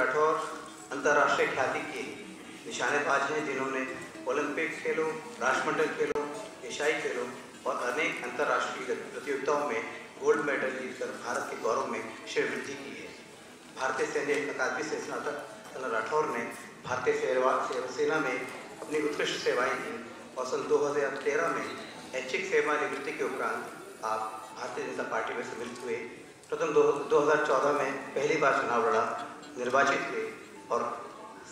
राठौर अंतर्राष्ट्रीय ख्याति के निशानेबाज हैं, जिन्होंने ओलंपिक खेलों, राष्ट्रमंडल खेलों, एशियाई खेलों और अनेक अंतर्राष्ट्रीय प्रतियोगिताओं में गोल्ड मेडल जीतकर भारत के गौरव में श्रीवृद्धि की है। भारतीय सैन्य अकादमी से स्नातक राठौर ने भारतीय सेना में अपनी उत्कृष्ट सेवाएं दी और सन 2013 में ऐच्छिक सेवानिवृत्ति के उपरांत आप भारतीय जनता पार्टी में सम्मिलित हुए। प्रथम 2014 में पहली बार चुनाव लड़ा, निर्वाचित हुए और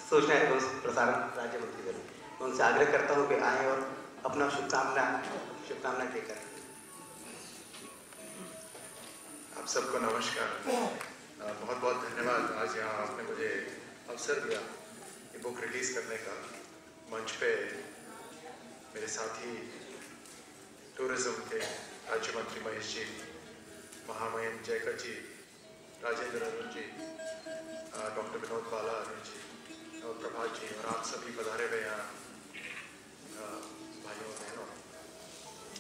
सूचना एवं प्रसारण राज्य मंत्री बने। मैं उनसे आग्रह करता हूं कि आएँ और अपना शुभकामना देकर। आप सबको नमस्कार। बहुत बहुत धन्यवाद। आज यहाँ आपने मुझे अवसर दिया ये बुक रिलीज़ करने का। मंच पे मेरे साथी टूरिज्म के राज्य मंत्री महेश जी, महामहिम जयकर जी, राजेंद्र अरुण जी, डॉक्टर विनोद बाला अरुण जी और प्रभात जी और आप सभी पधारे हुए यहाँ भाइयों बहनों।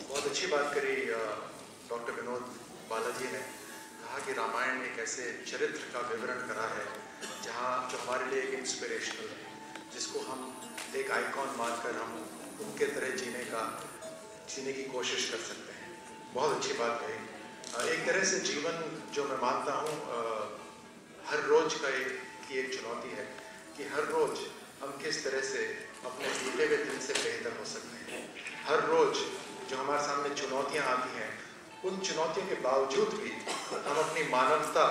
बहुत अच्छी बात करी डॉक्टर विनोद बाला जी ने। कहा कि रामायण एक ऐसे चरित्र का विवरण करा है जहाँ जो हमारे लिए एक इंस्पिरेशनल है, जिसको हम एक आइकॉन मानकर हम उनके तरह जीने की कोशिश कर सकते हैं। बहुत अच्छी बात है। एक तरह से जीवन जो मैं मानता हूँ हर रोज का एक चुनौती है कि हर रोज हम किस तरह से अपने बीते हुए दिन से बेहतर हो सकते हैं। हर रोज जो हमारे सामने चुनौतियाँ आती हैं, उन चुनौतियों के बावजूद भी हम अपनी मानवता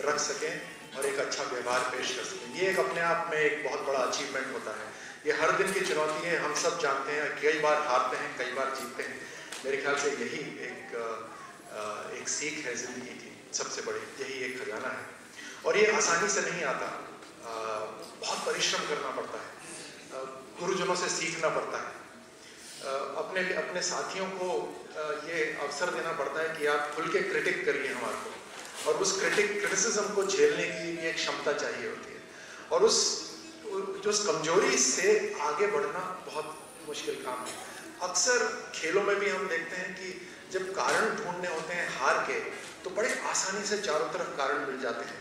रख सकें और एक अच्छा व्यवहार पेश कर सकें। ये एक अपने आप में एक बहुत बड़ा अचीवमेंट होता है। ये हर दिन की चुनौती है, हम सब जानते हैं। कई बार हारते हैं, कई बार जीतते हैं। मेरे ख्याल से यही एक सीख है ज़िंदगी की सबसे बड़ी, यही एक खजाना है। और ये आसानी से नहीं आता, बहुत परिश्रम करना पड़ता है, गुरुजनों से सीखना पड़ता है, अपने साथियों को ये अवसर देना पड़ता है कि आप खुल के क्रिटिक करिए हमारे को, और उस क्रिटिसिज्म को झेलने की एक क्षमता चाहिए होती है। और उस कमजोरी से आगे बढ़ना बहुत मुश्किल काम है। अक्सर खेलों में भी हम देखते हैं कि जब कारण ढूंढने होते हैं हार के, तो बड़े आसानी से चारों तरफ कारण मिल जाते हैं,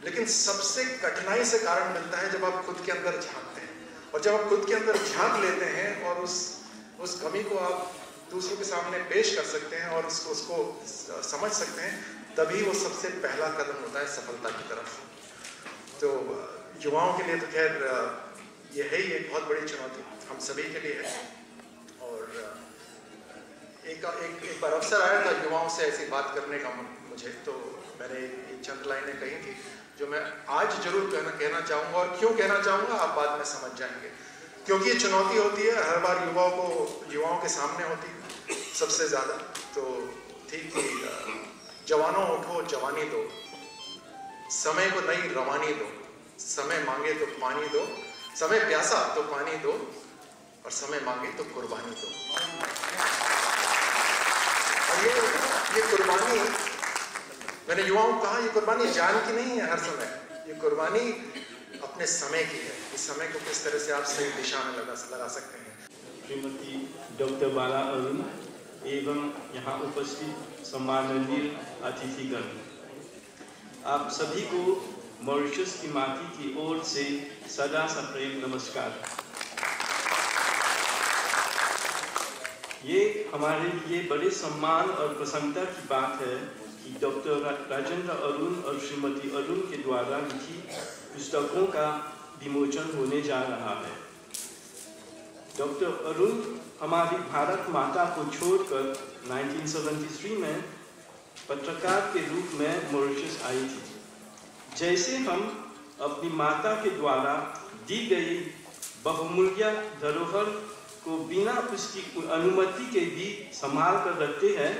लेकिन सबसे कठिनाई से कारण मिलता है जब आप खुद के अंदर झांकते हैं। और जब आप खुद के अंदर झांक लेते हैं और उस कमी को आप दूसरों के सामने पेश कर सकते हैं और उसको समझ सकते हैं, तभी वो सबसे पहला कदम होता है सफलता की तरफ। तो युवाओं के लिए तो खैर ये है ही एक बहुत बड़ी चुनौती, हम सभी के लिए है। और एक बार अवसर आया था युवाओं से ऐसी बात करने का मुझे, तो मैंने एक चंद लाइनें कही थी जो मैं आज जरूर कहना चाहूँगा। और क्यों कहना चाहूँगा आप बाद में समझ जाएंगे। क्योंकि ये चुनौती होती है, हर बार युवाओं के सामने होती है सबसे ज़्यादा। तो ठीक ही जवानों उठो जवानी दो, समय को नई रवानी दो, समय मांगे तो पानी दो, समय प्यासा तो पानी दो, और समय मांगे तो कुर्बानी दो। और ये कुर्बानी, मैंने युवाओं को कहा, ये कुर्बानी जान की नहीं है हर समय, ये कुर्बानी अपने समय की है। इस समय को किस तरह से आप सही दिशा में लगा सकते हैं। श्रीमती डॉक्टर बाला अरुण एवं यहाँ उपस्थित सम्माननीय अतिथिगण, आप सभी को मॉरिशस की माटी की ओर से सदा सप्रेम नमस्कार। ये हमारे लिए बड़े सम्मान और प्रसन्नता की बात है कि डॉक्टर राजेंद्र अरुण और श्रीमती अरुण के द्वारा लिखी पुस्तकों का विमोचन होने जा रहा है। डॉक्टर अरुण हमारी भारत माता को छोड़कर 1973 में पत्रकार के रूप में मॉरिशस आई थी। जैसे हम अपनी माता के द्वारा दी गई बहुमूल्य धरोहर को बिना उसकी अनुमति के भी संभाल कर रखते हैं,